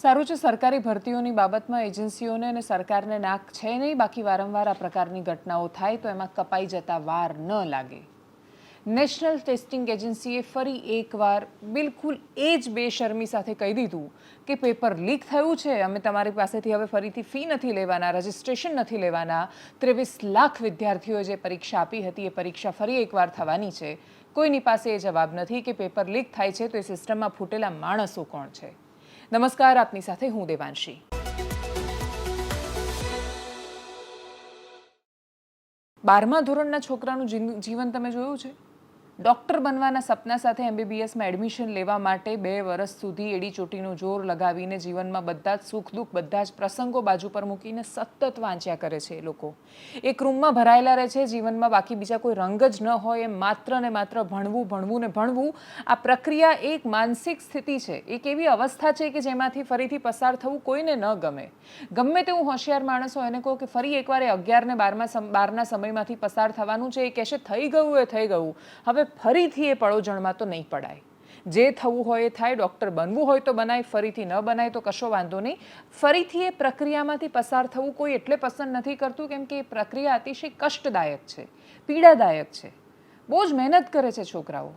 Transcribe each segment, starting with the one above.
સારું છે સરકારી ભરતીઓની બાબતમાં એજન્સીઓને અને સરકારને નાક છે નહીં, બાકી વારંવાર આ પ્રકારની ઘટનાઓ થાય તો એમાં કપાઈ જતા વાર ન લાગે. નેશનલ ટેસ્ટિંગ એજન્સીએ ફરી એકવાર બિલકુલ એ જ બેશરમી સાથે કહી દીધું કે પેપર લીક થયું છે, અમે તમારી પાસેથી હવે ફરીથી ફી નથી લેવાના, રજિસ્ટ્રેશન નથી લેવાના. 23 લાખ વિદ્યાર્થીઓએ જે પરીક્ષા આપી હતી એ પરીક્ષા ફરી એકવાર થવાની છે. કોઈની પાસે એ જવાબ નથી કે પેપર લીક થાય છે તો એ સિસ્ટમમાં ફૂટેલા માણસો કોણ છે. નમસ્કાર, આપની સાથે હું દેવાંશી. બારમા ધોરણના છોકરાનું જીવન તમે જોયું છે? ડૉક્ટર બનવાના સપના સાથે MBBSમાં એડમિશન લેવા માટે 2 વર્ષ સુધી એડી ચોટીનું જોર લગાવીને જીવનમાં બધા જ સુખ દુઃખ, બધા જ પ્રસંગો બાજુ પર મૂકીને સતત વાંચ્યા કરે છે એ લોકો. એક રૂમમાં ભરાયેલા રહે છે, જીવનમાં બાકી બીજા કોઈ રંગ જ ન હોય, એમ માત્ર ને માત્ર ભણવું ભણવું ને ભણવું. આ પ્રક્રિયા એક માનસિક સ્થિતિ છે, એક એવી અવસ્થા છે કે જેમાંથી ફરીથી પસાર થવું કોઈને ન ગમે. ગમે તેવું હોશિયાર માણસ હોય એને કહો કે ફરી એકવાર એ 11 ને 12ના સમયમાંથી પસાર થવાનું છે, એ કહેશે થઈ ગયું એ થઈ ગયું, હવે ફરીથી એ પડોજણમાં તો નહીં પડાય. જે થવું હોય એ થાય, ડૉક્ટર બનવું હોય તો બનાય, ફરીથી ન બનાય તો કશો વાંધો નહીં. ફરીથી એ પ્રક્રિયામાંથી પસાર થવું કોઈ એટલે પસંદ નથી કરતું કેમ કે એ પ્રક્રિયા અતિશય કષ્ટદાયક છે, પીડાદાયક છે. બહુ જ મહેનત કરે છે છોકરાઓ.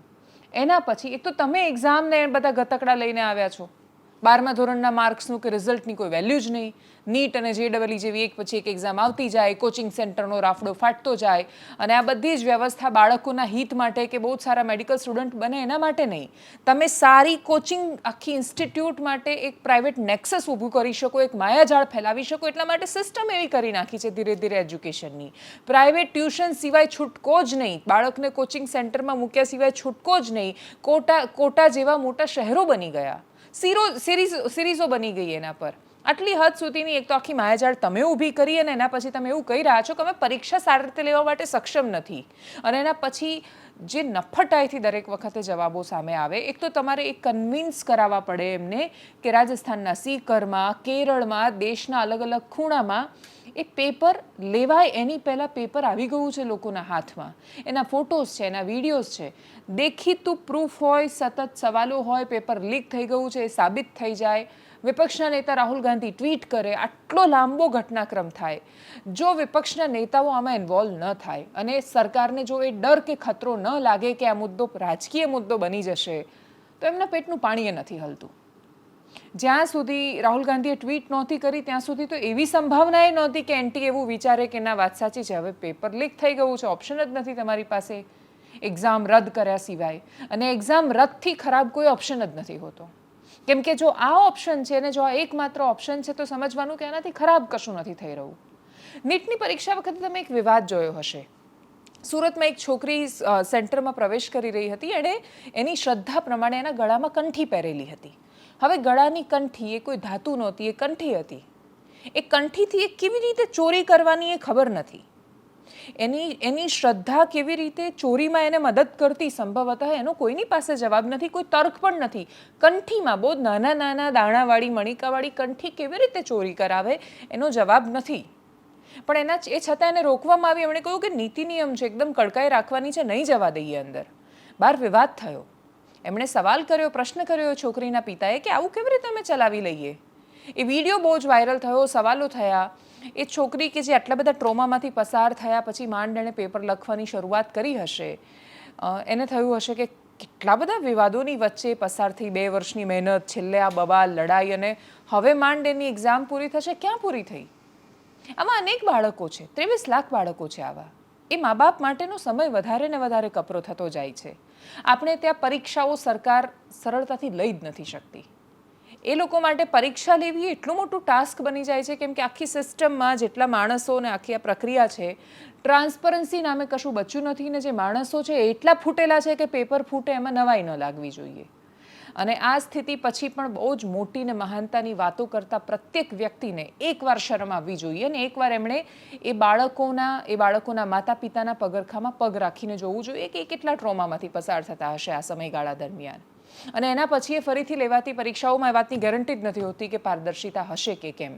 એના પછી એક તો તમે એક્ઝામને બધા ગતકડા લઈને આવ્યા છો. 12મા ધોરણના માર્ક્સનું કે રિઝલ્ટની કોઈ વેલ્યુ જ નહીં. નીટ અને JEE જેવી એક પછી એક એક્ઝામ આવતી જાય, કોચિંગ સેન્ટરનો રાફડો ફાટતો જાય, અને આ બધી જ વ્યવસ્થા બાળકોના હિત માટે કે બહુ જ સારા મેડિકલ સ્ટુડન્ટ બને એના માટે નહીં. તમે સારી કોચિંગ આખી ઇન્સ્ટિટ્યૂટ માટે એક પ્રાઇવેટ નેક્સસ ઊભું કરી શકો, એક માયાજાળ ફેલાવી શકો, એટલા માટે સિસ્ટમ એવી કરી નાખી છે ધીરે ધીરે એજ્યુકેશનની. પ્રાઇવેટ ટ્યુશન સિવાય છૂટકો જ નહીં, બાળકને કોચિંગ સેન્ટરમાં મૂક્યા સિવાય છૂટકો જ નહીં. કોટા જેવા મોટા શહેરો બની ગયા, સિરીઝો બની ગઈ એના પર. આટલી હદ સુધીની એક તો આખી માયાજાળ તમે ઊભી કરી, અને એના પછી તમે એવું કહી રહ્યા છો કે અમે પરીક્ષા સારી રીતે લેવા માટે સક્ષમ નથી. અને એના પછી જે નફટાઈથી દરેક વખતે જવાબો સામે આવે, એક તો તમારે એ કન્વિન્સ કરાવવા પડે એમને કે રાજસ્થાનના સીકરમાં, કેરળમાં, દેશના અલગ અલગ ખૂણામાં એ પેપર લેવાય એની પહેલાં પેપર આવી ગયું છે લોકોના હાથમાં. એના ફોટોઝ છે, એના વિડીયોઝ છે, દેખીતું પ્રૂફ હોય, સતત સવાલો હોય, પેપર લીક થઈ ગયું છે એ સાબિત થઈ જાય. વિપક્ષના નેતા રાહુલ ગાંધી ટ્વીટ કરે, આટલો લાંબો ઘટનાક્રમ થાય. જો વિપક્ષના નેતાઓ આમાં ઇન્વોલ્વ ન થાય અને સરકારને જો એ ડર કે ખતરો ન લાગે કે આ મુદ્દો રાજકીય મુદ્દો બની જશે, તો એમના પેટનું પાણી એ નથી હલતું. જ્યાં સુધી રાહુલ ગાંધીએ ટ્વીટ નહોતી કરી ત્યાં સુધી તો એવી સંભાવના એ નહોતી કે એન્ટી એવું વિચારે કે ના વાત સાચી છે, હવે પેપર લીક થઈ ગયું છે, ઓપ્શન જ નથી તમારી પાસે એક્ઝામ રદ કર્યા સિવાય. અને એક્ઝામ રદથી ખરાબ કોઈ ઓપ્શન જ નથી હોતો. કેમ કે જો આ ઓપ્શન છે ને જો આ એકમાત્ર ઓપ્શન છે તો સમજવાનું કે આનાથી ખરાબ કશું નથી થઈ રહ્યું. નીટની પરીક્ષા વખતે તમે એક વિવાદ જોયો હશે. સુરતમાં એક છોકરી સેન્ટરમાં પ્રવેશ કરી રહી હતી. એણે એની શ્રદ્ધા પ્રમાણે એના ગળામાં કંઠી પહેરેલી હતી. હવે ગળાની કંઠી એ કોઈ ધાતુ નહોતી, એ કંઠી હતી. એ કંઠીથી એ કેવી રીતે ચોરી કરવાની એ ખબર નથી. એની શ્રદ્ધા કેવી રીતે ચોરીમાં એને મદદ કરતી સંભવતઃ એનો કોઈની પાસે જવાબ નથી, કોઈ તર્ક પણ નથી. કંઠીમાં બહુ નાના નાના દાણાવાળી મણિકાવાળી કંઠી કેવી રીતે ચોરી કરાવે એનો જવાબ નથી. પણ એ છતાં એને રોકવામાં આવી. એમણે કહ્યું કે નીતિ નિયમ છે, એકદમ કડકાઈ રાખવાની છે, નહીં જવા દઈએ અંદર. બહાર વિવાદ થયો. એમણે સવાલ કર્યો, પ્રશ્ન કર્યો છોકરીના પિતાએ કે આવું કેવી રીતે અમે ચલાવી લઈએ. એ વિડીયો બહુ જ વાયરલ થયો, સવાલો થયા. એ છોકરી કે જે આટલા બધા ટ્રોમામાંથી પસાર થયા પછી માંડ એણે પેપર લખવાની શરૂઆત કરી હશે, એને થયું હશે કે કેટલા બધા વિવાદોની વચ્ચે પસાર થઈ 2 વર્ષની મહેનત, છેલ્લે આ બબાલ લડાઈ, અને હવે માંડ એની એક્ઝામ પૂરી થશે. ક્યાં પૂરી થઈ? આમાં અનેક બાળકો છે, 23 લાખ બાળકો છે આવા. એ મા બાપ માટેનો સમય વધારે ને વધારે કપરો થતો જાય છે. આપણે ત્યાં પરીક્ષાઓ સરકાર સરળતાથી લઈ જ નથી શકતી. એ લોકો માટે પરીક્ષા લેવી એટલું મોટું ટાસ્ક બની જાય છે કેમ કે આખી સિસ્ટમમાં જેટલા માણસો ને આખી આ પ્રક્રિયા છે, ટ્રાન્સપરન્સી નામે કશું બચ્યું નથી. ને જે માણસો છે એટલા ફૂટેલા છે કે પેપર ફૂટે એમાં નવાઈ ન લાગવી જોઈએ. અને આ સ્થિતિ પછી પણ બહુ જ મોટી ને મહાનતાની વાતો કરતા પ્રત્યેક વ્યક્તિને એકવાર શરમ આવવી જોઈએ અને એકવાર એમણે એ બાળકોના માતા પિતાના પગરખામાં પગ રાખીને જોવું જોઈએ કે એ કેટલા ટ્રોમામાંથી પસાર થતા હશે આ સમયગાળા દરમિયાન. અને એના પછી એ ફરીથી લેવાતી પરીક્ષાઓમાં એ વાતની ગેરંટી જ નથી હોતી કે પારદર્શિતા હશે કે કેમ.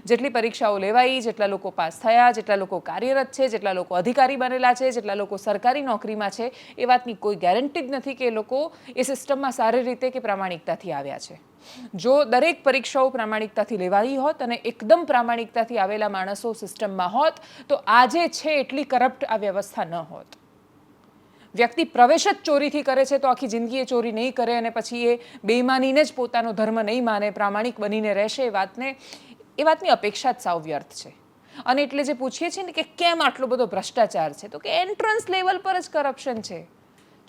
જેટલી પરીક્ષાઓ લેવાઈ, જેટલા લોકો પાસ થયા, જેટલા લોકો કાર્યરત છે, જેટલા લોકો અધિકારી બનેલા છે, જેટલા લોકો સરકારી નોકરીમાં છે, એ વાતની કોઈ ગેરંટી જ નથી કે એ લોકો એ સિસ્ટમમાં સારી રીતે કે પ્રામાણિકતાથી આવ્યા છે. જો દરેક પરીક્ષાઓ પ્રામાણિકતાથી લેવાઈ હોત અને એકદમ પ્રામાણિકતાથી આવેલા માણસો સિસ્ટમમાં હોત તો આજે છે એટલી કરપ્ટ આ વ્યવસ્થા ન હોત. વ્યક્તિ પ્રવેશ જ ચોરીથી કરે છે તો આખી જિંદગી એ ચોરી નહીં કરે અને પછી એ બેઈમાનીને જ પોતાનો ધર્મ નહીં માને, પ્રામાણિક બનીને રહેશે, એ વાતની અપેક્ષા જ સાવ વ્યર્થ છે. અને એટલે જે પૂછીએ છીએ ને કે કેમ આટલો બધો ભ્રષ્ટાચાર છે, તો કે એન્ટ્રન્સ લેવલ પર જ કરપ્શન છે.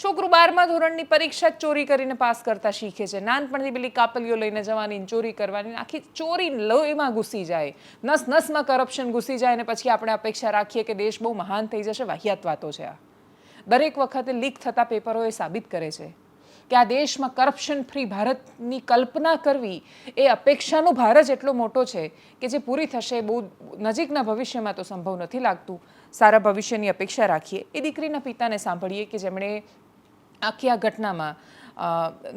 છોકરું 12મા ધોરણની પરીક્ષા જ ચોરી કરીને પાસ કરતા શીખે છે. નાનપણથી પેલી કાપલીઓ લઈને જવાની, ચોરી કરવાની, આખી ચોરી લોહીમાં ઘૂસી જાય, નસ નસમાં કરપ્શન ઘૂસી જાય અને પછી આપણે અપેક્ષા રાખીએ કે દેશ બહુ મહાન થઈ જશે. વાહિયાત વાતો છે આ. દરેક વખતે લીક થતા પેપરો એ સાબિત કરે છે કે આ દેશમાં કરપ્શન ફ્રી ભારતની કલ્પના કરવી એ અપેક્ષાનો ભાર જ એટલો મોટો છે કે જે પૂરી થશે બહુ નજીકના ભવિષ્યમાં તો સંભવ નથી લાગતું. સારા ભવિષ્યની અપેક્ષા રાખીએ. એ દીકરીના પિતાને સાંભળીએ કે જેમણે આખી આ ઘટનામાં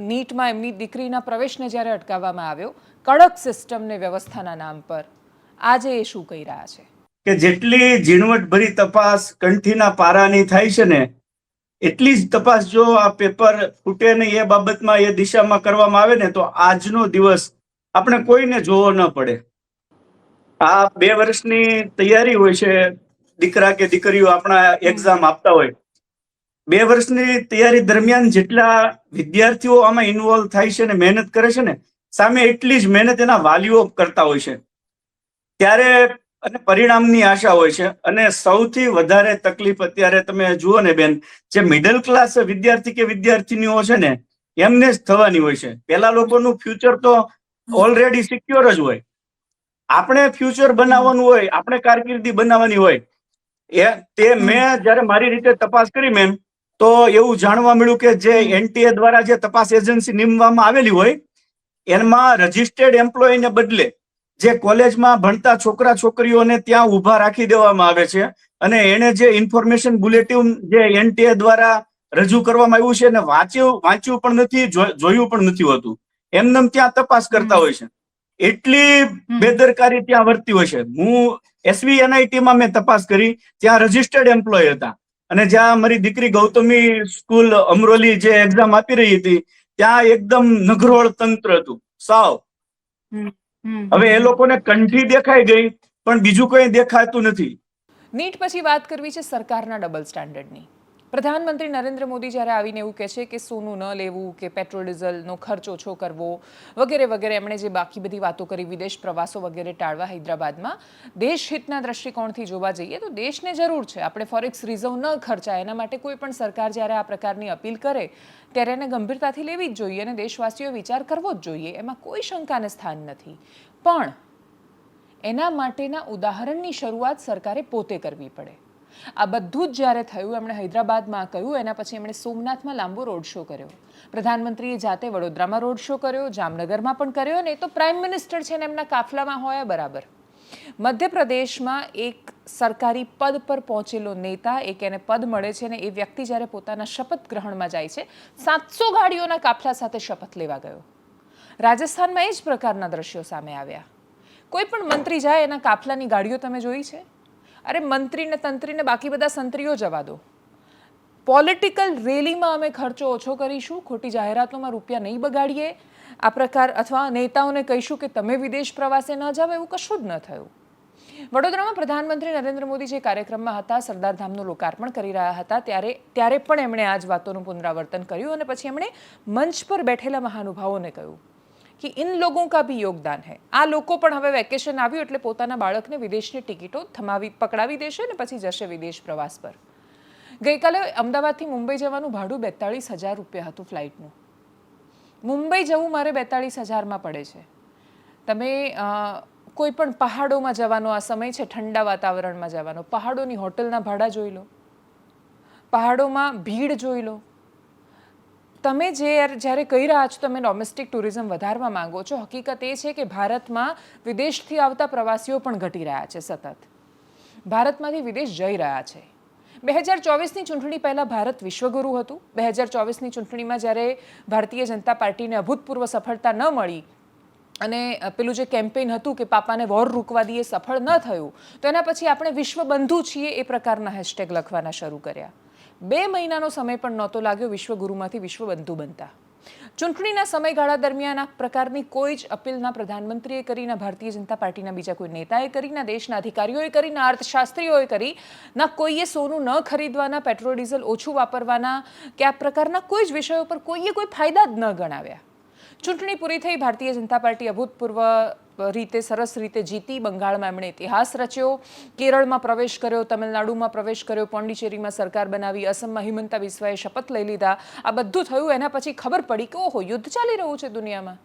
નીટમાં એમની દીકરીના પ્રવેશને જ્યારે અટકાવવામાં આવ્યો કડક સિસ્ટમને વ્યવસ્થાના નામ પર, આજે એ શું કહી રહ્યા છે કે જેટલી ઝીણવટભરી તપાસ કંઠીના પારાની થાય છે ને એટલી જ તપાસ જો આ પેપર ફૂટે નહીં એ બાબતમાં એ દિશામાં કરવામાં આવે ને તો આજનો દિવસ આપણે કોઈને જોવો ન પડે. આ 2 વર્ષની તૈયારી હોય છે, દીકરા કે દીકરીઓ આપણા એક્ઝામ આપતા હોય. 2 વર્ષની તૈયારી દરમિયાન જેટલા વિદ્યાર્થીઓ આમાં ઇન્વોલ્વ થાય છે ને મહેનત કરે છે ને સામે એટલી જ મહેનત એના વાલીઓ કરતા હોય છે. ત્યારે અને પરિણામની આશા હોય છે. અને સૌથી વધારે તકલીફ અત્યારે તમે જુઓ ને બેન, જે મિડલ ક્લાસ વિદ્યાર્થી કે વિદ્યાર્થીનીઓ છે ને એમને જ થવાની હોય છે. પેલા લોકોનું ફ્યુચર તો ઓલરેડી સિક્યોર જ હોય. આપણે ફ્યુચર બનાવવાનું હોય, આપણે કારકિર્દી બનાવવાની હોય. મેં જયારે મારી રીતે તપાસ કરી મેમ તો એવું જાણવા મળ્યું કે જે એનટીએ દ્વારા જે તપાસ એજન્સી નીમવામાં આવેલી હોય એમાં રજિસ્ટર્ડ એમ્પ્લોયને બદલે જે કોલેજમાં ભણતા છોકરા છોકરીઓને ત્યાં ઊભા રાખી દેવામાં આવે છે અને એને જે ઇન્ફોર્મેશન બુલેટિન જે એનટીએ દ્વારા રજૂ કરવામાં આવ્યું છે એને વાંચ્યું પણ નથી, જોયું પણ નથી હોતું. એમને ત્યાં તપાસ કરતા હોય છે. એટલી બેદરકારી ત્યાં વર્તી હોય છે. હું SVNIT માં મેં તપાસ કરી, ત્યાં રજિસ્ટર્ડ એમ્પ્લોય હતા અને જ્યાં મારી દીકરી ગૌતમી સ્કૂલ અમરોલી જે એક્ઝામ આપી રહી હતી ત્યાં એકદમ નઘરોળ તંત્ર હતું સાવ. હવે એ લોકોને કંઠી દેખાઈ ગઈ પણ બીજું કંઈ દેખાતું નથી. નીટ પછી વાત કરવી છે સરકારના ડબલ સ્ટાન્ડર્ડની. પ્રધાનમંત્રી નરેન્દ્ર મોદી જ્યારે આવીને એવું કહે છે કે સોનું ન લેવું કે પેટ્રોલ ડીઝલનો ખર્ચ ઓછો કરવો વગેરે વગેરે, એમણે જે બાકી બધી વાતો કરી, વિદેશ પ્રવાસો વગેરે ટાળવા હૈદરાબાદમાં, દેશહિતના દ્રષ્ટિકોણથી જોવા જઈએ તો દેશને જરૂર છે આપણે ફોરેક્સ રિઝર્વ ન ખર્ચાય. એના માટે કોઈ પણ સરકાર જ્યારે આ પ્રકારની અપીલ કરે ત્યારે એને ગંભીરતાથી લેવી જ જોઈએ અને દેશવાસીઓએ વિચાર કરવો જ જોઈએ. એમાં કોઈ શંકાને સ્થાન નથી. પણ એના માટેના ઉદાહરણની શરૂઆત સરકારે પોતે કરવી પડે. આ બધું જ જ્યારે થયું, એમણે હૈદરાબાદમાં કહ્યું, એના પછી એમણે સોમનાથમાં લાંબો રોડ શો કર્યો. પ્રધાનમંત્રીએ જાતે વડોદરામાં રોડ શો કર્યો, જામનગરમાં પણ કર્યો અને એ તો પ્રાઇમ મિનિસ્ટર છે ને એમના કાફલામાં હોય બરાબર. મધ્યપ્રદેશમાં એક સરકારી પદ પર પહોંચેલો નેતા, એક એને પદ મળે છે અને એ વ્યક્તિ જ્યારે પોતાના શપથ ગ્રહણમાં જાય છે 700 ગાડીઓના કાફલા સાથે શપથ લેવા ગયો. રાજસ્થાનમાં એ જ પ્રકારના દ્રશ્યો સામે આવ્યા. કોઈ પણ મંત્રી જાય એના કાફલાની ગાડીઓ તમે જોઈ છે? અરે મંત્રીને તંત્રીને બાકી બધા સંત્રીઓ જવા દો. પોલિટિકલ રેલીમાં અમે ખર્ચો ઓછો કરીશું, ખોટી જાહેરાતોમાં રૂપિયા નહીં બગાડીએ, આ પ્રકાર અથવા નેતાઓને કહીશું કે તમે વિદેશ પ્રવાસે ન જાવ, એવું કશું જ ન થયું. વડોદરામાં પ્રધાનમંત્રી નરેન્દ્ર મોદી જે કાર્યક્રમમાં હતા, સરદાર ધામનું લોકાર્પણ કરી રહ્યા હતા, ત્યારે પણ એમણે આ જ વાતોનું પુનરાવર્તન કર્યું અને પછી એમણે મંચ પર બેઠેલા મહાનુભાવોને કહ્યું કે ઇન લોગોं का भी योगदान है. આ લોકો પણ હવે વેકેશન આવ્યું એટલે પોતાના બાળકને વિદેશની ટિકિટો પકડાવી દેશે ને પછી જશે વિદેશ પ્રવાસ પર. ગઈકાલે અમદાવાદથી મુંબઈ જવાનું ભાડું 42,000 રૂપિયા હતું ફ્લાઇટનું. મુંબઈ જવું મારે 42,000માં પડે છે. તમે કોઈ પણ પહાડોમાં જવાનો આ સમય છે, ઠંડા વાતાવરણમાં જવાનો, પહાડોની હોટલના ભાડા જોઈ લો, પહાડોમાં ભીડ જોઈ લો. તમે જ્યારે કહી રહ્યા છો તમે ડોમેસ્ટિક ટુરિઝમ વધારવા માંગો છો, હકીકત એ છે કે ભારતમાં વિદેશથી આવતા પ્રવાસીઓ પણ ઘટી રહ્યા છે સતત. ભારતમાંથી વિદેશ જઈ રહ્યા છે. 2024ની ચૂંટણી પહેલાં ભારત વિશ્વગુરુ હતું. 2024ની ચૂંટણીમાં જ્યારે ભારતીય જનતા પાર્ટીને અભૂતપૂર્વ સફળતા ન મળી અને પેલું જે કેમ્પેઇન હતું કે પાપાને વોર રૂકવા દઈએ સફળ ન થયું, તો એના પછી આપણે વિશ્વબંધુ છીએ એ પ્રકારના હેશટેગ લખવાના શરૂ કર્યા. 2 મહિનાનો સમય પણ નહોતો લાગ્યો વિશ્વગુરુમાંથી વિશ્વબંધુ બનતા. ચૂંટણીના સમયગાળા દરમિયાન આ પ્રકારની કોઈ જ અપીલના પ્રધાનમંત્રીએ કરી, ના ભારતીય જનતા પાર્ટીના બીજા કોઈ નેતાએ કરી, ના દેશના અધિકારીઓએ કરી, ના અર્થશાસ્ત્રીઓએ કરી, ના કોઈએ સોનું ન ખરીદવાના, પેટ્રોલ ડીઝલ ઓછું વાપરવાના કે આ પ્રકારના કોઈ જ વિષયો પર કોઈએ કોઈ ફાયદા જ ન ગણાવ્યા. ચૂંટણી પૂરી થઈ, ભારતીય જનતા પાર્ટી અભૂતપૂર્વ રીતે સરસ રીતે જીતી. બંગાળમાં એમણે ઇતિહાસ રચ્યો, કેરળમાં પ્રવેશ કર્યો, તમિલનાડુમાં પ્રવેશ કર્યો, પોંડિચેરીમાં સરકાર બનાવી, અસમમાં હિમંતા બિસ્વાએ શપથ લઈ લીધા. આ બધું થયું એના પછી ખબર પડી કે ઓહો, યુદ્ધ ચાલી રહ્યું છે દુનિયામાં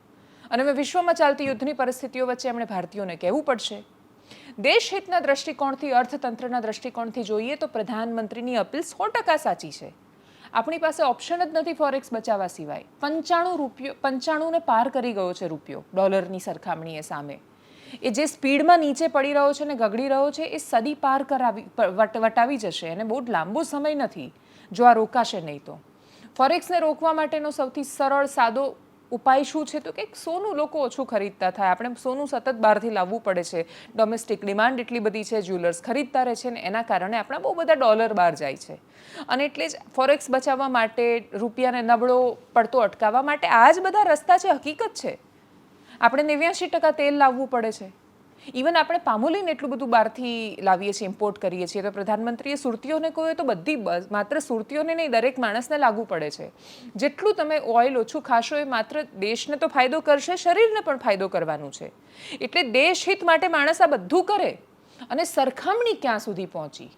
અને હવે વિશ્વમાં ચાલતી યુદ્ધની પરિસ્થિતિઓ વચ્ચે એમણે ભારતીયોને કહેવું પડશે. દેશહિતના દૃષ્ટિકોણથી, અર્થતંત્રના દૃષ્ટિકોણથી જોઈએ તો પ્રધાનમંત્રીની અપીલ 100% સાચી છે. આપણી પાસે ઓપ્શન જ નથી ફોરેક્સ બચાવવા સિવાય. 95 ને પાર કરી ગયો છે રૂપિયો ડોલરની સરખામણીએ સામે. એ જે સ્પીડમાં નીચે પડી રહ્યો છે ને ગગડી રહ્યો છે એ સદી પાર વટાવી જશે અને બહુ લાંબો સમય નથી જો આ રોકાશે નહીં તો. ફોરેક્સને રોકવા માટેનો સૌથી સરળ સાદો ઉપાય શું છે તો કે સોનું લોકો ઓછું ખરીદતા થાય. આપણે સોનું સતત બહારથી લાવવું પડે છે, ડોમેસ્ટિક ડિમાન્ડ એટલી બધી છે, જ્વેલર્સ ખરીદતા રહે છે ને એના કારણે આપણા બહુ બધા ડોલર બહાર જાય છે. અને એટલે જ ફોરેક્સ બચાવવા માટે, રૂપિયાને નબળો પડતો અટકાવવા માટે આ જ બધા રસ્તા છે. હકીકત છે આપણે 89% તેલ લાવવું પડે છે. ઇવન આપણે પામોલીન એટલું બધું બહારથી લાવીએ છીએ, ઇમ્પોર્ટ કરીએ છીએ. તો પ્રધાનમંત્રીએ સુરતીઓને કહ્યું તો બધી માત્ર સુરતીઓને નહીં, દરેક માણસને લાગુ પડે છે. જેટલું તમે ઓઇલ ઓછું ખાશો એ માત્ર દેશને તો ફાયદો કરશે, શરીરને પણ ફાયદો કરવાનું છે. એટલે દેશહિત માટે માણસ આ બધું કરે અને સરખામણી ક્યાં સુધી પહોંચી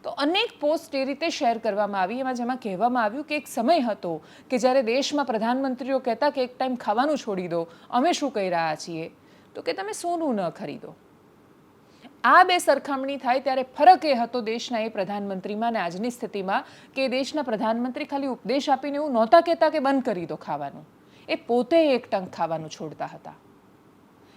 તો અનેક પોસ્ટ એ રીતે શેર કરવામાં આવી જેમાં કહેવામાં આવ્યું કે એક સમય હતો કે જ્યારે દેશમાં પ્રધાનમંત્રીઓ કહેતા કે એક ટાઈમ ખાવાનું છોડી દો. અમે શું કહી રહ્યા છીએ તો કે તમે સોનું ન ખરીદો. આ બે સરખામણી થાય ત્યારે ફરક એ હતો દેશના એ પ્રધાનમંત્રીમાં અને આજની સ્થિતિમાં કે દેશના પ્રધાનમંત્રી ખાલી ઉપદેશ આપીને એવું નહોતા કહેતા કે બંધ કરી દો ખાવાનું. એ પોતે એક ટંક ખાવાનું છોડતા હતા.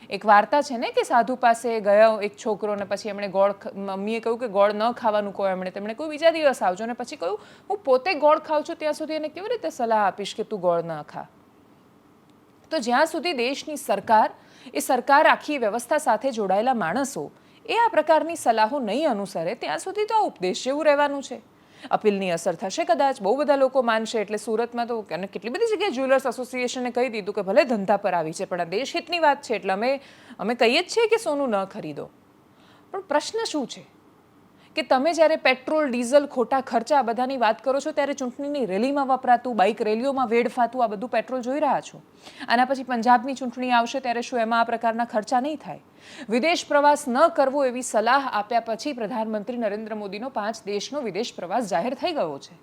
એક વાર્તા છે ને કે સાધુ પાસે ગયો એક છોકરો ને પછી એમણે ગોળ, મમ્મીએ કહ્યું કે ગોળ ન ખાવાનું કહો એમણે, તેમણે કહ્યું બીજા દિવસ આવજો ને પછી કહ્યું હું પોતે ગોળ ખાઉં છું ત્યાં સુધી એને કેવી રીતે સલાહ આપીશ કે તું ગોળ ન ખા. તો જ્યાં સુધી દેશની સરકાર, એ સરકાર આખી વ્યવસ્થા સાથે જોડાયેલા માણસો એ આ પ્રકારની સલાહો નહીં અનુસરે ત્યાં સુધી તો આ ઉપદેશ જેવું રહેવાનું છે. અપીલની અસર થશે કદાચ, બહુ બધા લોકો માનશે. એટલે સુરતમાં તો અને કેટલી બધી જગ્યાએ જ્વેલર્સ એસોસિએશને કહી દીધું કે ભલે ધંધા પર આવી છે પણ આ દેશહિતની વાત છે એટલે અમે કહીએ જ છીએ કે સોનું ન ખરીદો. પણ પ્રશ્ન શું છે કે તમે જ્યારે પેટ્રોલ, ડીઝલ, ખોટા ખર્ચા આ બધાની વાત કરો છો ત્યારે ચૂંટણીની રેલીમાં વપરાતું, બાઇક રેલીઓમાં વેડફાતું આ બધું પેટ્રોલ જોઈ રહ્યા છો. આના પછી પંજાબની ચૂંટણી આવશે ત્યારે શું એમાં આ પ્રકારના ખર્ચા નહીં થાય? વિદેશ પ્રવાસ ન કરવો એવી સલાહ આપ્યા પછી પ્રધાનમંત્રી નરેન્દ્ર મોદીનો 5 દેશનો વિદેશ પ્રવાસ જાહેર થઈ ગયો છે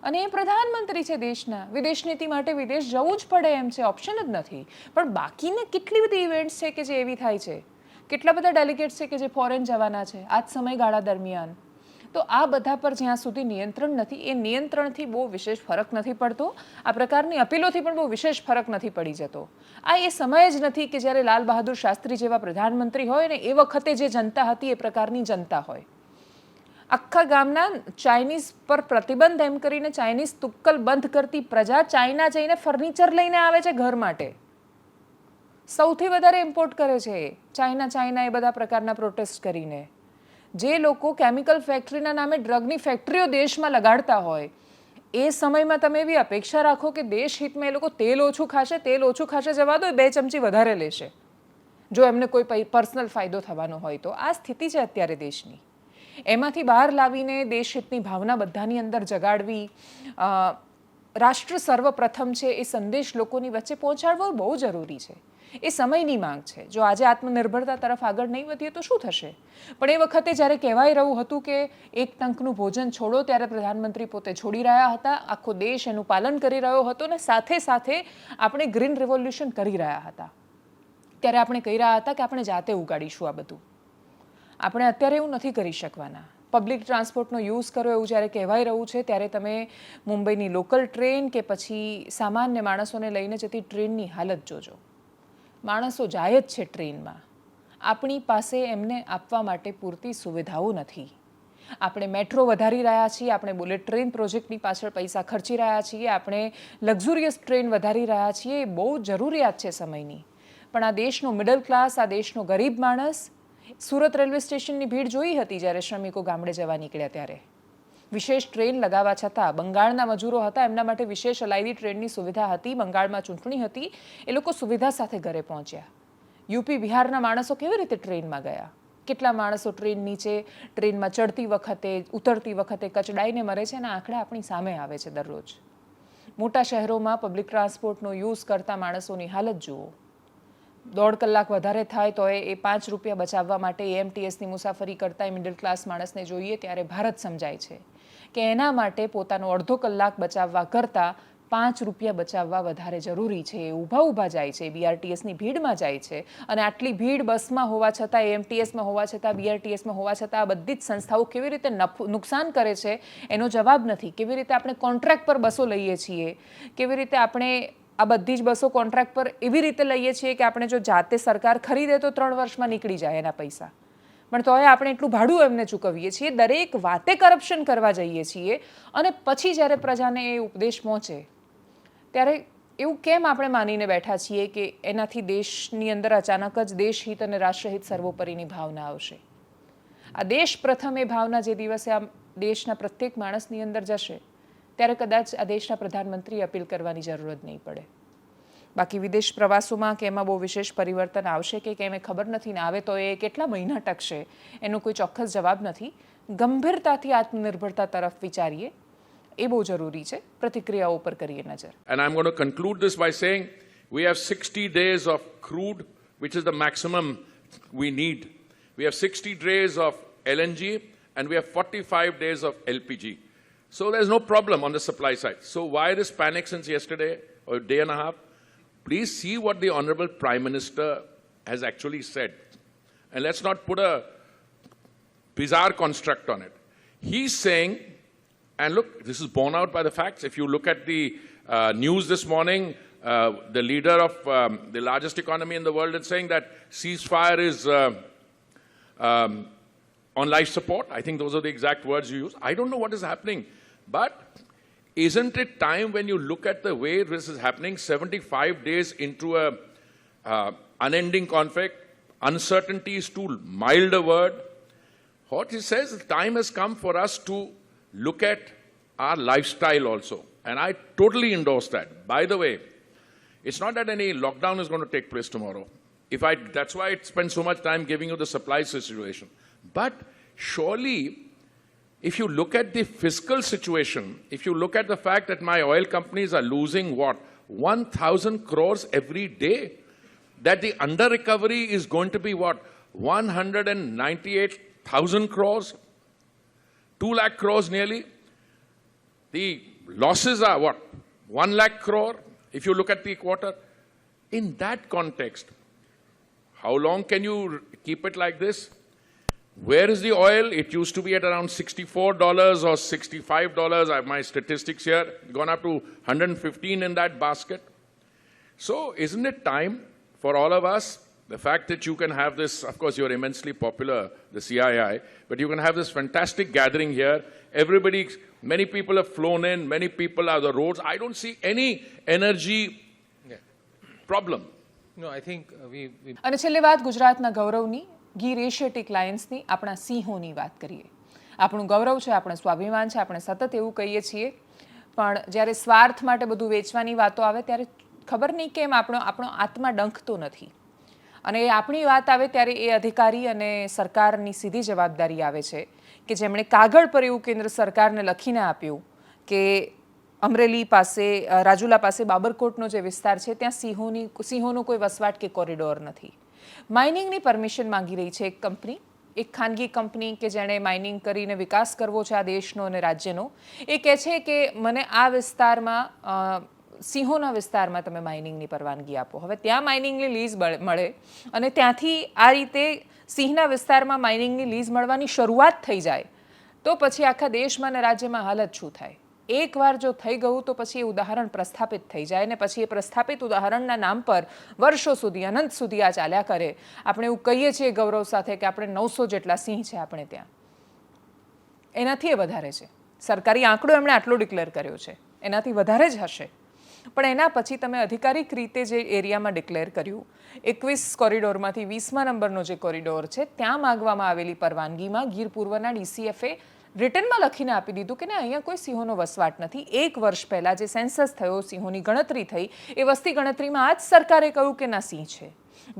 અને એ પ્રધાનમંત્રી છે દેશના. વિદેશ નીતિ માટે વિદેશ જવું જ પડે એમ છે, ઓપ્શન જ નથી. પણ બાકીને કેટલી બધી ઇવેન્ટ્સ છે કે જે એવી થાય છે, કેટલા બધા ડેલિગેટ્સ છે કે જે ફોરેન જવાના છે આ જ સમયગાળા દરમિયાન. તો આ બધા પર જ્યાં સુધી નિયંત્રણ નથી, એ નિયંત્રણથી બહુ વિશેષ ફરક નથી પડતો. આ પ્રકારની અપીલોથી પણ બહુ વિશેષ ફરક નથી પડી જતો. આ એ સમય જ નથી કે જ્યારે લાલ બહાદુર શાસ્ત્રી જેવા પ્રધાનમંત્રી હોય ને એ વખતે જે જનતા હતી એ પ્રકારની જનતા હોય. આખા ગામના ચાઇનીઝ પર પ્રતિબંધ એમ કરીને ચાઇનીઝ તુક્કલ બંધ કરતી પ્રજા ચાઇના જઈને ફર્નિચર લઈને આવે છે ઘર માટે. સૌથી વધારે ઇમ્પોર્ટ કરે છે ચાઇના એ બધા પ્રકારના પ્રોટેસ્ટ કરીને. જે લોકો કેમિકલ ફેક્ટરીના નામે ડ્રગની ફેક્ટરીઓ દેશમાં લગાડતા હોય એ સમયમાં તમે એવી અપેક્ષા રાખો કે દેશ હિતમાં એ લોકો તેલ ઓછું ખાશે જવા દો, 2 ચમચી વધારે લેશે જો એમને કોઈ પર્સનલ ફાયદો થવાનો હોય તો. આ સ્થિતિ છે અત્યારે દેશની. એમાંથી બહાર લાવીને દેશ હિતની ભાવના બધાની અંદર જગાડવી, રાષ્ટ્ર સર્વપ્રથમ છે એ સંદેશ લોકોની વચ્ચે પહોંચાડવો બહુ જરૂરી છે. એ સમયની માંગ છે. જો આજે આત્મનિર્ભરતા તરફ આગળ નહીં વધીએ તો શું થશે? પણ એ વખતે જ્યારે કહેવાઈ રહ્યું હતું કે એક ટંકનું ભોજન છોડો ત્યારે પ્રધાનમંત્રી પોતે છોડી રહ્યા હતા, આખો દેશ એનું પાલન કરી રહ્યો હતો ને સાથે સાથે આપણે ગ્રીન રિવોલ્યુશન કરી રહ્યા હતા. ત્યારે આપણે કહી રહ્યા હતા કે આપણે જાતે ઉગાડીશું આ બધું. આપણે અત્યારે એવું નથી કરી શકવાના. પબ્લિક ટ્રાન્સપોર્ટનો યુઝ કરો એવું જ્યારે કહેવાય રહ્યું છે ત્યારે તમે મુંબઈની લોકલ ટ્રેન કે પછી સામાન્ય માણસોને લઈને જતી ટ્રેનની હાલત જોજો. માણસો જાય જ છે ટ્રેનમાં. આપણી પાસે એમને આપવા માટે પૂરતી સુવિધાઓ નથી. આપણે મેટ્રો વધારી રહ્યા છીએ, આપણે બુલેટ ટ્રેન પ્રોજેક્ટની પાછળ પૈસા ખર્ચી રહ્યા છીએ, આપણે લક્ઝુરિયસ ટ્રેન વધારી રહ્યા છીએ. એ બહુ જરૂરિયાત છે સમયની. પણ આ દેશનો મિડલ ક્લાસ, આ દેશનો ગરીબ માણસ, સુરત રેલવે સ્ટેશનની ભીડ જોઈ હતી જ્યારે શ્રમિકો ગામડે જવા નીકળ્યા ત્યારે. વિશેષ ટ્રેન લગાવવા છતાં બંગાળના મજૂરો હતા, એમના માટે વિશેષ અલાયદી ટ્રેનની સુવિધા હતી. બંગાળમાં ચૂંટણી હતી, એ લોકો સુવિધા સાથે ઘરે પહોંચ્યા. યુપી બિહારના માણસો કેવી રીતે ટ્રેનમાં ગયા? કેટલા માણસો ટ્રેન નીચે ટ્રેનમાં ચડતી વખતે ઉતરતી વખતે કચડાઈને મરે છે, એના આંકડા આપણી સામે આવે છે દરરોજ. મોટા શહેરોમાં પબ્લિક ટ્રાન્સપોર્ટનો યુઝ કરતા માણસોની હાલત જુઓ. 1.5 કલાક વધારે થાય તો એ 5 રૂપિયા બચાવવા માટે એએમટીએસની મુસાફરી કરતા મિડલ ક્લાસ માણસને જોઈએ ત્યારે ભારત સમજાય છે કે એના માટે પોતાનો અડધો કલાક બચાવવા કરતાં 5 રૂપિયા બચાવવા વધારે જરૂરી છે. એ ઊભા જાય છે, બીઆરટીએસની ભીડમાં જાય છે, અને આટલી ભીડ બસમાં હોવા છતાં, એએમટીએસમાં હોવા છતાં, બીઆરટીએસમાં હોવા છતાં આ બધી જ સંસ્થાઓ કેવી રીતે નુકસાન કરે છે એનો જવાબ નથી. કેવી રીતે આપણે કોન્ટ્રાક્ટ પર બસો લઈએ છીએ, કેવી રીતે આપણે આ બધી જ બસો કોન્ટ્રાક્ટ પર એવી રીતે લઈએ છીએ કે આપણે જો જાતે સરકાર ખરીદે તો 3 વર્ષમાં નીકળી જાય એના પૈસા, પણ તોય આપણે એટલું ભાડું એમને ચૂકવીએ છીએ. દરેક વાતે કરપ્શન કરવા જઈએ છીએ, અને પછી જ્યારે પ્રજાને એ ઉપદેશ પહોંચે ત્યારે એવું કેમ આપણે માનીને બેઠા છીએ કે એનાથી દેશની અંદર અચાનક જ દેશહિત અને રાષ્ટ્રહિત સર્વોપરીની ભાવના આવશે? આ દેશ પ્રથમ એ ભાવના જે દિવસે આ દેશના પ્રત્યેક માણસની અંદર જશે ત્યારે કદાચ આ દેશના પ્રધાનમંત્રી અપીલ કરવાની જરૂર જ નહીં પડે. બાકી વિદેશ પ્રવાસોમાં કે એમાં બહુ વિશેષ પરિવર્તન આવશે કે કેમ એ ખબર નથી, ને આવે તો એ કેટલા મહિના ટકશે એનો કોઈ ચોક્કસ જવાબ નથી. ગંભીરતાથી આત્મનિર્ભરતા તરફ વિચારીએ એ બહુ જરૂરી છે. પ્રતિક્રિયાઓ પર કરીએ નજર. And I'm going to conclude this by saying we have 60 days of crude, which is the maximum we need. We have 60 days of LNG and we have 45 days of LPG. So there's no problem on the supply side. So why this panic since yesterday or a day and a half? Please see what the Honorable Prime Minister has actually said. And let's not put a bizarre construct on it. He's saying, and look, this is borne out by the facts. If you look at the news this morning, the leader of the largest economy in the world is saying that ceasefire is on life support. I think those are the exact words you use. I don't know what is happening. But isn't it time, when you look at the way this is happening, 75 days into a unending conflict, uncertainty is too mild a word. What he says, the time has come for us to look at our lifestyle also. And I totally endorse that. By the way, it's not that any lockdown is going to take place tomorrow. That's why I spend so much time giving you the supply situation. But surely, if you look at the fiscal situation, if you look at the fact that my oil companies are losing what? 1,000 crores every day, that the under recovery is going to be what? 198,000 crores, 2 lakh crores nearly. The losses are what? 1 lakh crore, if you look at the quarter. In that context, how long can you keep it like this? Where is the oil? It used to be at around $64 or $65. I have my statistics here, gone up to 115 in that basket. So isn't it time for all of us, the fact that you can have this, of course you're immensely popular, the CII, but you can have this fantastic gathering here. Everybody, many people have flown in, many people are the roads. I don't see any energy problem. No, I think we અને છેલ્લે વાત ગુજરાતના ગૌરવની, Gir Asiatic લાયન્સની, આપણા સિંહોની વાત કરીએ. આપણું ગૌરવ છે, આપણું સ્વાભિમાન છે, આપણે સતત એવું કહીએ છીએ, પણ જ્યારે સ્વાર્થ માટે બધું વેચવાની વાતો આવે ત્યારે ખબર નહીં કેમ આપણો આત્મા ડંખતો નથી. અને આપણી વાત આવે ત્યારે એ અધિકારી અને સરકારની સીધી જવાબદારી આવે છે કે જેમણે કાગળ પર એવું કેન્દ્ર સરકારને લખીને આપ્યું કે અમરેલી પાસે, રાજુલા પાસે બાબરકોટનો જે વિસ્તાર છે ત્યાં સિંહોનો કોઈ વસવાટ કે કોરિડોર નથી. માઇનિંગની પરમિશન માંગી રહી છે એક કંપની, એક ખાનગી કંપની કે જેણે માઇનિંગ કરીને વિકાસ કરવો છે આ દેશનો અને રાજ્યનો. એ કહે છે કે મને આ વિસ્તારમાં, સિંહોના વિસ્તારમાં તમે માઇનિંગની પરવાનગી આપો. હવે ત્યાં માઇનિંગની લીઝ મળે અને ત્યાંથી આ રીતે સિંહના વિસ્તારમાં માઇનિંગની લીઝ મળવાની શરૂઆત થઈ જાય તો પછી આખા દેશમાં અને રાજ્યમાં હાલત શું થાય? એકવાર જો થઈ ગયું તો પછી એ ઉદાહરણ પ્રસ્થાપિત થઈ જાય ને પછી એ પ્રસ્થાપિત ઉદાહરણના નામ પર વર્ષો સુધી, અનંત સુધી આ ચાલ્યા કરે. આપણે એવું કહીએ છીએ ગૌરવ સાથે કે આપણે 900 જેટલા સિંહ છે આપણે ત્યાં, એનાથી એ વધારે છે. સરકારી આંકડો એમણે આટલો ડિક્લેર કર્યો છે, એનાથી વધારે જ હશે. પણ એના પછી તમે અધિકારિક રીતે જે એરિયામાં ડિક્લેર કર્યું, 21 કોરિડોરમાંથી 20મા નંબરનો જે કોરિડોર છે ત્યાં માગવામાં આવેલી પરવાનગીમાં ગીર પૂર્વના ડીસીએફે રિટર્નમાં લખીને આપી દીધું કે ના, અહીંયા કોઈ સિંહોનો વસવાટ નથી. 1 વર્ષ પહેલાં જે સેન્સસ થયો, સિંહોની ગણતરી થઈ, એ વસ્તી ગણતરીમાં આ જ સરકારે કહ્યું કે ના, સિંહ છે.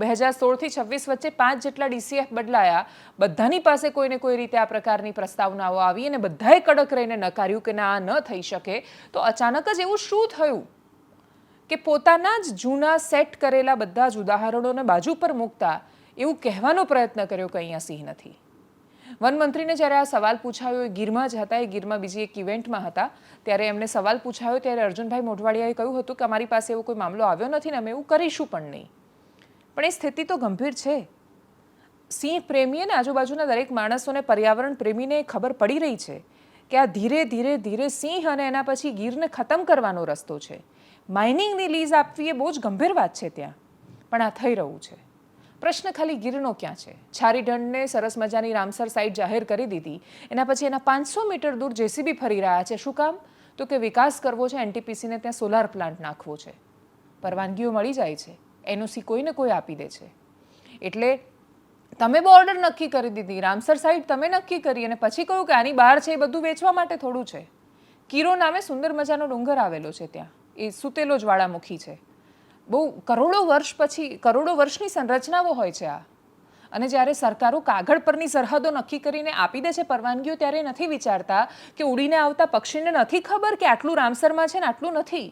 2016 થી 26 વચ્ચે 5 જેટલા DCF બદલાયા. બધાની પાસે કોઈને કોઈ રીતે આ પ્રકારની પ્રસ્તાવનાઓ આવી અને બધાએ કડક રહીને નકાર્યું કે ના, આ ન થઈ શકે. તો અચાનક જ એવું શું થયું કે પોતાના જ જૂના સેટ કરેલા બધા જ ઉદાહરણોને બાજુ પર મૂકતા એવું કહેવાનો પ્રયત્ન કર્યો કે અહીંયા સિંહ નથી. વનમંત્રીને જ્યારે આ સવાલ પૂછાયો, એ ગીરમાં જ હતા, એ ગીરમાં બીજી એક ઇવેન્ટમાં હતા, ત્યારે એમને સવાલ પૂછાયો ત્યારે અર્જુનભાઈ મોઢવાડિયાએ કહ્યું હતું કે અમારી પાસે એવો કોઈ મામલો આવ્યો નથી ને અમે એવું કરીશું પણ નહીં. પણ એ સ્થિતિ તો ગંભીર છે. સિંહ પ્રેમી અને આજુબાજુના દરેક માણસોને, પર્યાવરણ પ્રેમીને ખબર પડી રહી છે કે આ ધીરે ધીરે ધીરે સિંહ અને એના પછી ગીરને ખતમ કરવાનો રસ્તો છે. માઇનિંગની લીઝ આપવી એ બહુ જ ગંભીર વાત છે ત્યાં, પણ આ થઈ રહ્યું છે. પ્રશ્ન ખાલી ગીરનો ક્યાં છે? છારીઢંઢને સરસ મજાની રામસર સાઇટ જાહેર કરી દીધી, એના પછી એના 500 મીટર દૂર JCB ફરી રહ્યા છે. શું કામ? તો કે વિકાસ કરવો છે, NTPCને ત્યાં સોલાર પ્લાન્ટ નાખવો છે. પરવાનગીઓ મળી જાય છે, NOC કોઈને કોઈ આપી દે છે. એટલે તમે બોર્ડર નક્કી કરી દીધી, રામસર સાઇટ તમે નક્કી કરી અને પછી કહ્યું કે આની બહાર છે એ બધું વેચવા માટે થોડું છે. કીરો નામે સુંદર મજાનો ડુંગર આવેલો છે ત્યાં, એ સુતેલો જ્વાળામુખી છે. બહુ કરોડો વર્ષની સંરચનાઓ હોય છે આ. અને જ્યારે સરકારો કાગળ પરની સરહદો નક્કી કરીને આપી દે છે પરવાનગીઓ, ત્યારે નથી વિચારતા કે ઉડીને આવતા પક્ષીને નથી ખબર કે આટલું રામસરમાં છે ને આટલું નથી.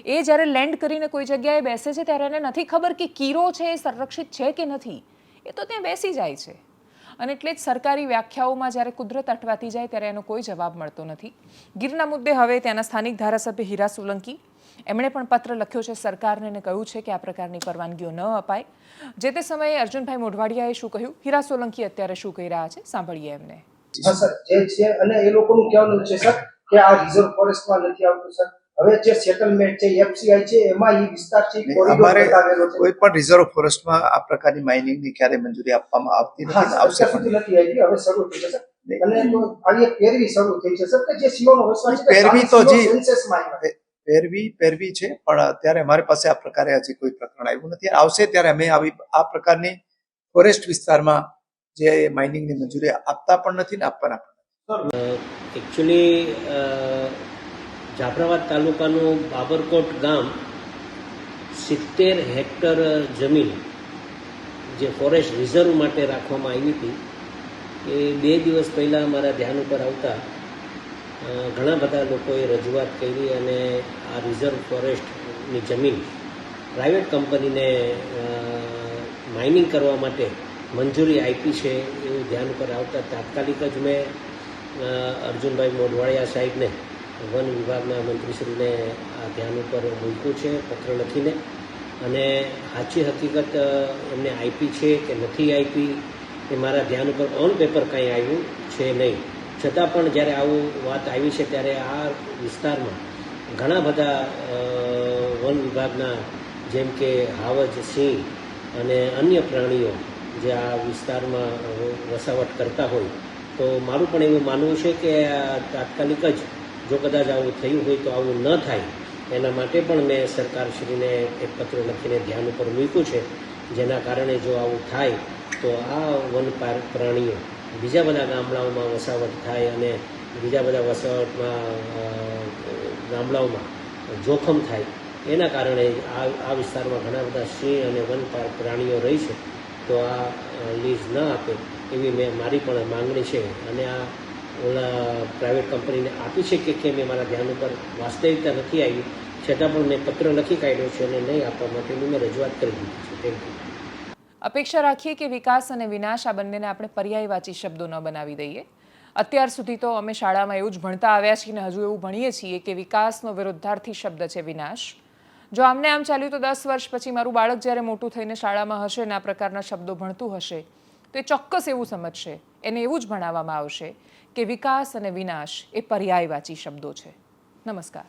એ જ્યારે લેન્ડ કરીને કોઈ જગ્યાએ બેસે છે ત્યારે એને નથી ખબર કે કીરો છે એ સંરક્ષિત છે કે નથી. એ તો ત્યાં બેસી જાય છે. અને એટલે જ સરકારી વ્યાખ્યાઓમાં જ્યારે કુદરત અટવાતી જાય ત્યારે એનો કોઈ જવાબ મળતો નથી. ગીરના મુદ્દે હવે ત્યાંના સ્થાનિક ધારાસભ્ય હીરા સોલંકી, એમણે પણ પત્ર લખ્યો છે સરકારને અને કહ્યું છે કે આ પ્રકારની પરવાનગીઓ ન અપાય. જે તે સમયે અર્જુનભાઈ મોઢવાડિયાએ શું કહ્યું, હીરા સોલંકી અત્યારે શું કહી રહ્યા છે, સાંભળીએ એમને. હા સર, જે છે અને એ લોકોનું કહેવાનું છે સર કે આ રિઝર્વ ફોરેસ્ટમાં નથી આવતું સર. હવે જે સેટલમેન્ટ છે, FCI છે, એમાં એ વિસ્તાર છે, કોરિડોર બતાવેલો છે. કોઈ પણ રિઝર્વ ફોરેસ્ટમાં આ પ્રકારની માઇનિંગની ક્યારે મંજૂરી આપવામાં આવતી નથી, આવશે અત્યાર સુધી નથી આવી, હવે શરૂ થઈ છે સર. અને તો આવી એક પેરવી શરૂ થઈ છે સર કે જે સિંહોનો વસવાટ છે, પેરવી તો જી સેન્સસમાં આવ્યા. પેરવી છે, પણ અત્યારે અમારી પાસે આ પ્રકારે હજી કોઈ પ્રકરણ આવ્યું નથી. આવશે ત્યારે અમે આ પ્રકારની ફોરેસ્ટ વિસ્તારમાં જે માઇનિંગની મંજૂરી આપતા પણ નથી ને આપવાના પણ. એકચ્યુઅલી જાફરાબાદ તાલુકાનું બાબરકોટ ગામ 70 હેક્ટર જમીન જે ફોરેસ્ટ રિઝર્વ માટે રાખવામાં આવી હતી, એ 2 દિવસ પહેલાં અમારા ધ્યાન ઉપર આવતા ઘણા બધા લોકોએ રજૂઆત કરી અને આ રિઝર્વ ફોરેસ્ટની જમીન પ્રાઇવેટ કંપનીને માઇનિંગ કરવા માટે મંજૂરી આપી છે એવું ધ્યાન ઉપર આવતા તાત્કાલિક જ મેં અર્જુનભાઈ મોઢવાડિયા સાહેબને, વન વિભાગના મંત્રીશ્રીને આ ધ્યાન ઉપર મૂક્યું છે પત્ર લખીને. અને સાચી હકીકત એમને આપી છે કે નથી આપી એ મારા ધ્યાન ઉપર ઓન પેપર કાંઈ આવ્યું છે નહીં. છતાં પણ જ્યારે આવું વાત આવી છે ત્યારે આ વિસ્તારમાં ઘણા બધા વન વિભાગના જેમ કે હાવજ, સિંહ અને અન્ય પ્રાણીઓ જે આ વિસ્તારમાં વસાવટ કરતા હોય, તો મારું પણ એવું માનવું છે કે તાત્કાલિક જ જો કદાચ આવું થયું હોય તો આવું ન થાય એના માટે પણ મેં સરકારશ્રીને એક પત્ર લખીને ધ્યાન ઉપર મૂક્યું છે. જેના કારણે જો આવું થાય તો આ વન પ્રાણીઓ બીજા બધા ગામડાઓમાં વસાવટ થાય અને બીજા બધા ગામડાઓમાં જોખમ થાય. એના કારણે આ વિસ્તારમાં ઘણા બધા સિંહ અને વન પ્રાણીઓ રહી છે, તો આ લીઝ ન આપે એવી મારી પણ માંગણી છે. અને આ પ્રાઇવેટ કંપનીને આપી છે કે કેમ એ મારા ધ્યાન ઉપર વાસ્તવિકતા નથી આવી, છતાં પણ મેં પત્ર લખી કાઢ્યો છે અને નહીં આપવા માટેની મેં રજૂઆત કરી દીધી છે. Thank you. અપેક્ષા રાખીએ કે વિકાસ અને વિનાશ આ બંનેને આપણે પર્યાયવાચી શબ્દો ન બનાવી દઈએ. અત્યાર સુધી તો અમે શાળામાં એવું જ ભણતા આવ્યા છીએ અને હજુ એવું ભણીએ છીએ કે વિકાસનો વિરુદ્ધાર્થી શબ્દ છે વિનાશ. જો આમને આમ ચાલ્યું તો 10 વર્ષ પછી મારું બાળક જ્યારે મોટું થઈને શાળામાં હશે અને આ પ્રકારના શબ્દો ભણતું હશે તો એ ચોક્કસ એવું સમજશે, એને એવું જ ભણાવવામાં આવશે કે વિકાસ અને વિનાશ એ પર્યાયવાચી શબ્દો છે. નમસ્કાર.